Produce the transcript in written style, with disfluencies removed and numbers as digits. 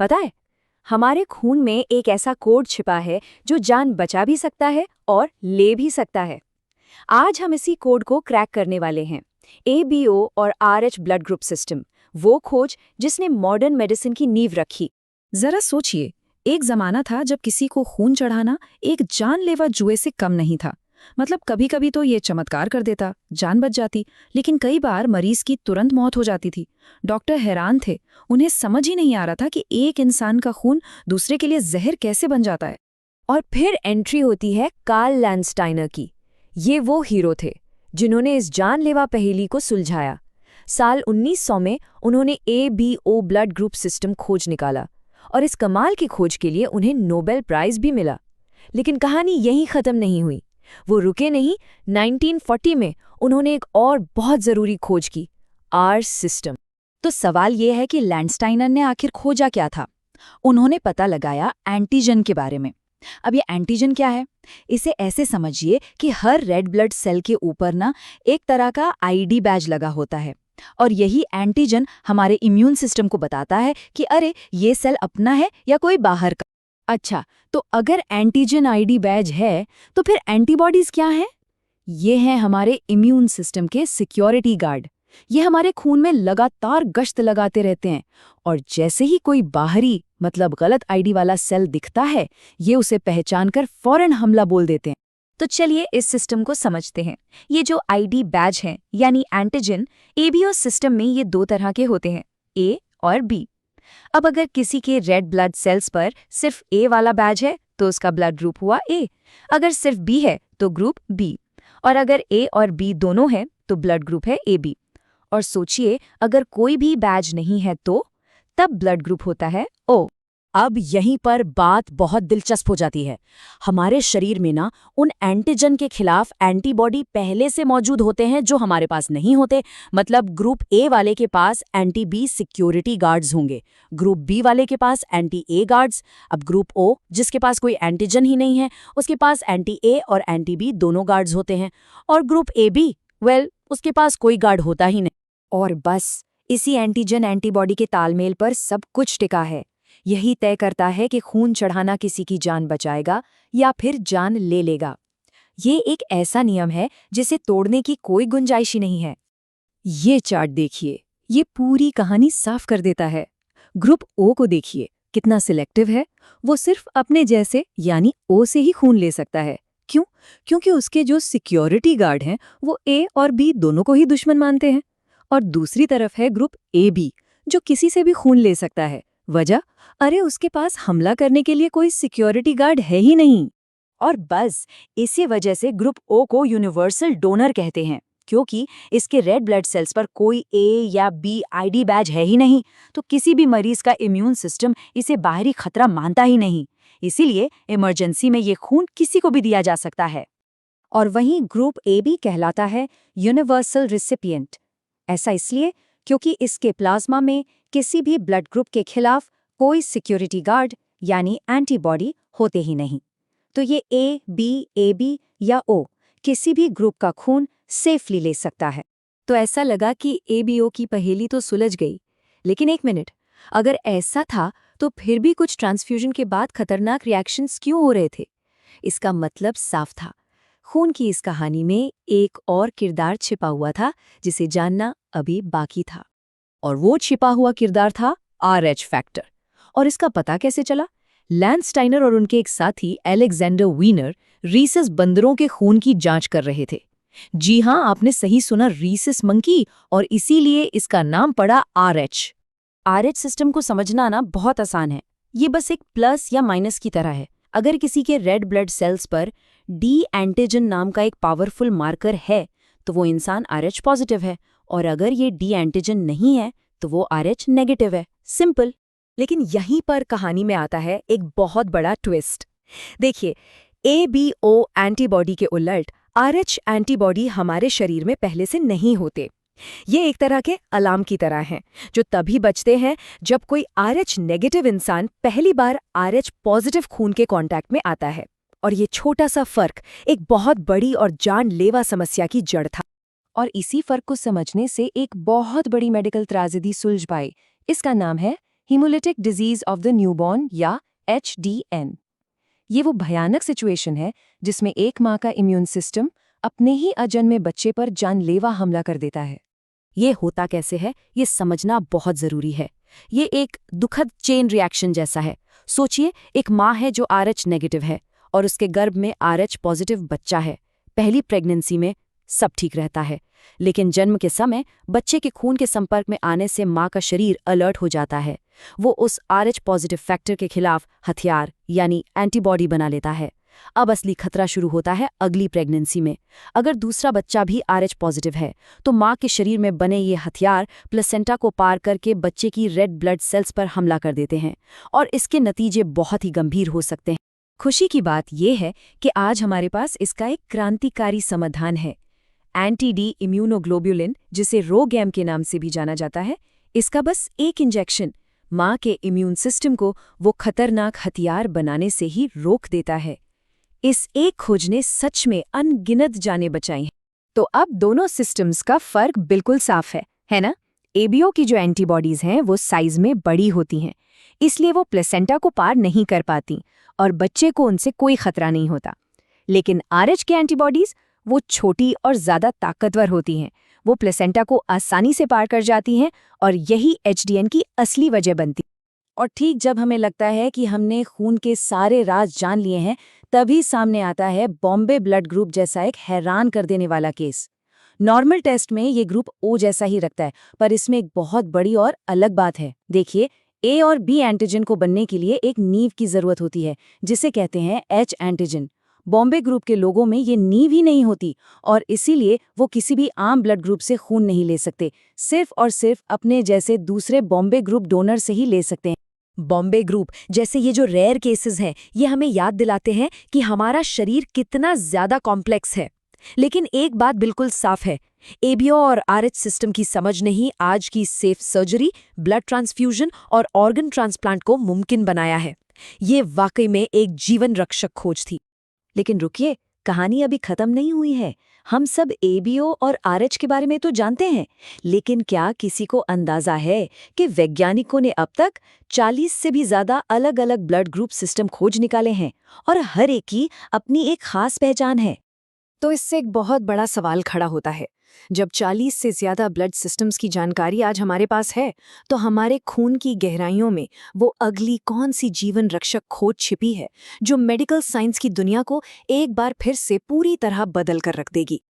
पता है, हमारे खून में एक ऐसा कोड छिपा है जो जान बचा भी सकता है और ले भी सकता है। आज हम इसी कोड को क्रैक करने वाले हैं। ABO और RH ब्लड ग्रुप सिस्टम, वो खोज जिसने मॉडर्न मेडिसिन की नींव रखी। जरा सोचिए, एक जमाना था जब किसी को खून चढ़ाना एक जानलेवा जुए से कम नहीं था। मतलब कभी कभी तो ये चमत्कार कर देता, जान बच जाती, लेकिन कई बार मरीज की तुरंत मौत हो जाती थी। डॉक्टर हैरान थे, उन्हें समझ ही नहीं आ रहा था कि एक इंसान का खून दूसरे के लिए जहर कैसे बन जाता है। और फिर एंट्री होती है कार्ल लैंडस्टाइनर की। ये वो हीरो थे जिन्होंने इस जानलेवा पहेली को सुलझाया। साल 1900 में उन्होंने ABO ब्लड ग्रुप सिस्टम खोज निकाला और इस कमाल की खोज के लिए उन्हें नोबेल प्राइज भी मिला। लेकिन कहानी यहीं खत्म नहीं हुई। वो रुके नहीं। 1940 में उन्होंने एक और बहुत जरूरी खोज की, R सिस्टम। तो सवाल ये है कि लैंडस्टाइनर ने आखिर खोजा क्या था। उन्होंने पता लगाया एंटीजन के बारे में। अब ये एंटीजन क्या है? इसे ऐसे समझिए कि हर रेड ब्लड सेल के ऊपर ना एक तरह का ID बैज लगा होता है, और यही एंटीजन हमारे इम्यून सिस्टम को बताता है कि अरे ये सेल अपना है या कोई बाहर का। अच्छा, तो अगर एंटीजन ID बैज है तो फिर एंटीबॉडीज क्या हैं? ये हैं हमारे इम्यून सिस्टम के सिक्योरिटी गार्ड। ये हमारे खून में लगातार गश्त लगाते रहते हैं, और जैसे ही कोई बाहरी मतलब गलत ID वाला सेल दिखता है, ये उसे पहचानकर फौरन हमला बोल देते हैं। तो चलिए इस सिस्टम को समझते हैं। ये जो ID बैज हैं यानी एंटीजन, ABO सिस्टम में ये दो तरह के होते हैं, A और B। अब अगर किसी के रेड ब्लड सेल्स पर सिर्फ A वाला बैज है तो उसका ब्लड ग्रुप हुआ A, अगर सिर्फ B है तो ग्रुप B, और अगर A और B दोनों हैं तो ब्लड ग्रुप है AB। और सोचिए, अगर कोई भी बैज नहीं है तो तब ब्लड ग्रुप होता है O। अब यहीं पर बात बहुत दिलचस्प हो जाती है। हमारे शरीर में ना उन एंटीजन के खिलाफ एंटीबॉडी पहले से मौजूद होते हैं जो हमारे पास नहीं होते। मतलब ग्रुप A वाले के पास एंटी B सिक्योरिटी गार्ड्स होंगे, ग्रुप B वाले के पास एंटी A गार्ड्स। अब ग्रुप O जिसके पास कोई एंटीजन ही नहीं है, उसके पास एंटी A और एंटी B दोनों गार्ड्स होते हैं। और ग्रुप AB, उसके पास कोई गार्ड होता ही नहीं। और बस इसी एंटीजन एंटीबॉडी के तालमेल पर सब कुछ टिका है। यही तय करता है कि खून चढ़ाना किसी की जान बचाएगा या फिर जान ले लेगा। ये एक ऐसा नियम है जिसे तोड़ने की कोई गुंजाइश ही नहीं है। ये चार्ट देखिए, ये पूरी कहानी साफ कर देता है। ग्रुप O को देखिए, कितना सिलेक्टिव है। वो सिर्फ अपने जैसे यानी O से ही खून ले सकता है। क्यों? क्योंकि उसके जो सिक्योरिटी गार्ड हैं वो A और B दोनों को ही दुश्मन मानते हैं। और दूसरी तरफ है ग्रुप AB, जो किसी से भी खून ले सकता है। वजह? अरे उसके पास हमला करने के लिए कोई सिक्योरिटी गार्ड है ही नहीं। और बस इसी वजह से ग्रुप O को यूनिवर्सल डोनर कहते हैं, क्योंकि इसके रेड ब्लड सेल्स पर कोई A या B ID बैज है ही नहीं, तो किसी भी मरीज का इम्यून सिस्टम इसे बाहरी खतरा मानता ही नहीं। इसीलिए इमरजेंसी में ये खून किसी को भी दिया जा सकता है। और वहीं ग्रुप AB कहलाता है यूनिवर्सल रिसिपिएंट। ऐसा इसलिए क्योंकि इसके प्लाज्मा में किसी भी ब्लड ग्रुप के खिलाफ कोई सिक्योरिटी गार्ड यानी एंटीबॉडी होते ही नहीं। तो ये A, B, AB या O किसी भी ग्रुप का खून सेफली ले सकता है। तो ऐसा लगा कि ABO की पहेली तो सुलझ गई। लेकिन एक मिनट, अगर ऐसा था तो फिर भी कुछ ट्रांसफ्यूजन के बाद खतरनाक रिएक्शंस क्यों हो रहे थे? इसका मतलब साफ था, खून की इस कहानी में एक और किरदार छिपा हुआ था जिसे जानना अभी बाकी था। और वो छिपा हुआ किरदार था RH फैक्टर। और इसका पता कैसे चला? लैंडस्टाइनर और उनके एक साथी अलेक्जेंडर वीनर रीसस बंदरों के खून की जांच कर रहे थे। जी हां, आपने सही सुना, रीसस मंकी, और इसीलिए इसका नाम पड़ा RH। RH सिस्टम को समझना ना बहुत आसान है। ये बस एक प्लस या माइनस की तरह है। अगर किसी के रेड ब्लड सेल्स पर D एंटीजन नाम का एक पावरफुल मार्कर है तो वो इंसान RH पॉजिटिव है, और अगर ये D एंटीजन नहीं है तो वो RH नेगेटिव है। सिंपल। लेकिन यहीं पर कहानी में आता है एक बहुत बड़ा ट्विस्ट। देखिए, ABO एंटीबॉडी के उलट RH एंटीबॉडी हमारे शरीर में पहले से नहीं होते। ये एक तरह के अलार्म की तरह हैं, जो तभी बजते हैं जब कोई RH नेगेटिव इंसान पहली बार RH पॉजिटिव खून के कांटेक्ट में आता है। और ये छोटा सा फर्क एक बहुत बड़ी और जानलेवा समस्या की जड़ था। और इसी फर्क को समझने से एक बहुत बड़ी मेडिकल त्राजेडी सुलझ पाई। इसका नाम है haemolytic disease of the newborn या HDN। ये वो भयानक सिचुएशन है जिसमें एक माँ का इम्यून सिस्टम अपने ही अजन्मे बच्चे पर जानलेवा हमला कर देता है। ये होता कैसे है, ये समझना बहुत जरूरी है। ये एक दुखद चेन रिएक्शन जैसा है। सोचिए, एक माँ है जो RH नेगेटिव है और उसके गर्भ में RH पॉजिटिव बच्चा है। पहली प्रेगनेंसी में सब ठीक रहता है, लेकिन जन्म के समय बच्चे के खून के संपर्क में आने से माँ का शरीर अलर्ट हो जाता है। वो उस RH पॉजिटिव फैक्टर के खिलाफ हथियार यानी एंटीबॉडी बना लेता है। अब असली खतरा शुरू होता है अगली प्रेगनेंसी में। अगर दूसरा बच्चा भी RH पॉजिटिव है तो माँ के शरीर में बने ये हथियार प्लेसेंटा को पार करके बच्चे की रेड ब्लड सेल्स पर हमला कर देते हैं और इसके नतीजे बहुत ही गंभीर हो सकते हैं। खुशी की बात यह है कि आज हमारे पास इसका एक क्रांतिकारी समाधान है। एंटी-D इम्यूनोग्लोब्युलिन, जिसे रोगैम के नाम से भी जाना जाता है, इसका बस एक इंजेक्शन माँ के इम्यून सिस्टम को वो खतरनाक हथियार बनाने से ही रोक देता है। इस एक खोज ने सच में अनगिनत जानें बचाई हैं। तो अब दोनों सिस्टम्स का फर्क बिल्कुल साफ है ना? ABO की जो एंटीबॉडीज हैं वो साइज में बड़ी होती हैं, इसलिए वो प्लेसेंटा को पार नहीं कर पाती और बच्चे को उनसे कोई खतरा नहीं होता। लेकिन RH की एंटीबॉडीज वो छोटी और ज़्यादा ताकतवर होती हैं, वो प्लेसेंटा को आसानी से पार कर जाती हैं और यही HDN की असली वजह बनती। और ठीक जब हमें लगता है कि हमने खून के सारे राज जान लिए हैं, तभी सामने आता है बॉम्बे ब्लड ग्रुप जैसा एक हैरान कर देने वाला केस। नॉर्मल टेस्ट में ये ग्रुप O जैसा ही रखता है, पर इसमें एक बहुत बड़ी और अलग बात है। देखिए, A और B एंटीजन को बनने के लिए एक नींव की जरूरत होती है, जिसे कहते हैं H एंटीजन। बॉम्बे ग्रुप के लोगों में ये नींव ही नहीं होती और इसीलिए वो किसी भी आम ब्लड ग्रुप से खून नहीं ले सकते, सिर्फ और सिर्फ अपने जैसे दूसरे बॉम्बे ग्रुप डोनर से ही ले सकते हैं। बॉम्बे ग्रुप जैसे ये जो रेयर केसेस हैं, ये हमें याद दिलाते हैं कि हमारा शरीर कितना ज्यादा कॉम्प्लेक्स है। लेकिन एक बात बिल्कुल साफ है, ABO और RH सिस्टम की समझ ने ही आज की सेफ सर्जरी, ब्लड ट्रांसफ्यूजन और ऑर्गन ट्रांसप्लांट को मुमकिन बनाया है। ये वाकई में एक जीवन रक्षक खोज थी। लेकिन रुकिए, कहानी अभी खत्म नहीं हुई है। हम सब ABO और RH के बारे में तो जानते हैं, लेकिन क्या किसी को अंदाजा है कि वैज्ञानिकों ने अब तक 40 से भी ज्यादा अलग अलग ब्लड ग्रुप सिस्टम खोज निकाले हैं और हर एक की अपनी एक खास पहचान है। तो इससे एक बहुत बड़ा सवाल खड़ा होता है, जब 40 से ज्यादा ब्लड सिस्टम्स की जानकारी आज हमारे पास है, तो हमारे खून की गहराइयों में वो अगली कौन सी जीवन रक्षक खोज छिपी है जो मेडिकल साइंस की दुनिया को एक बार फिर से पूरी तरह बदल कर रख देगी।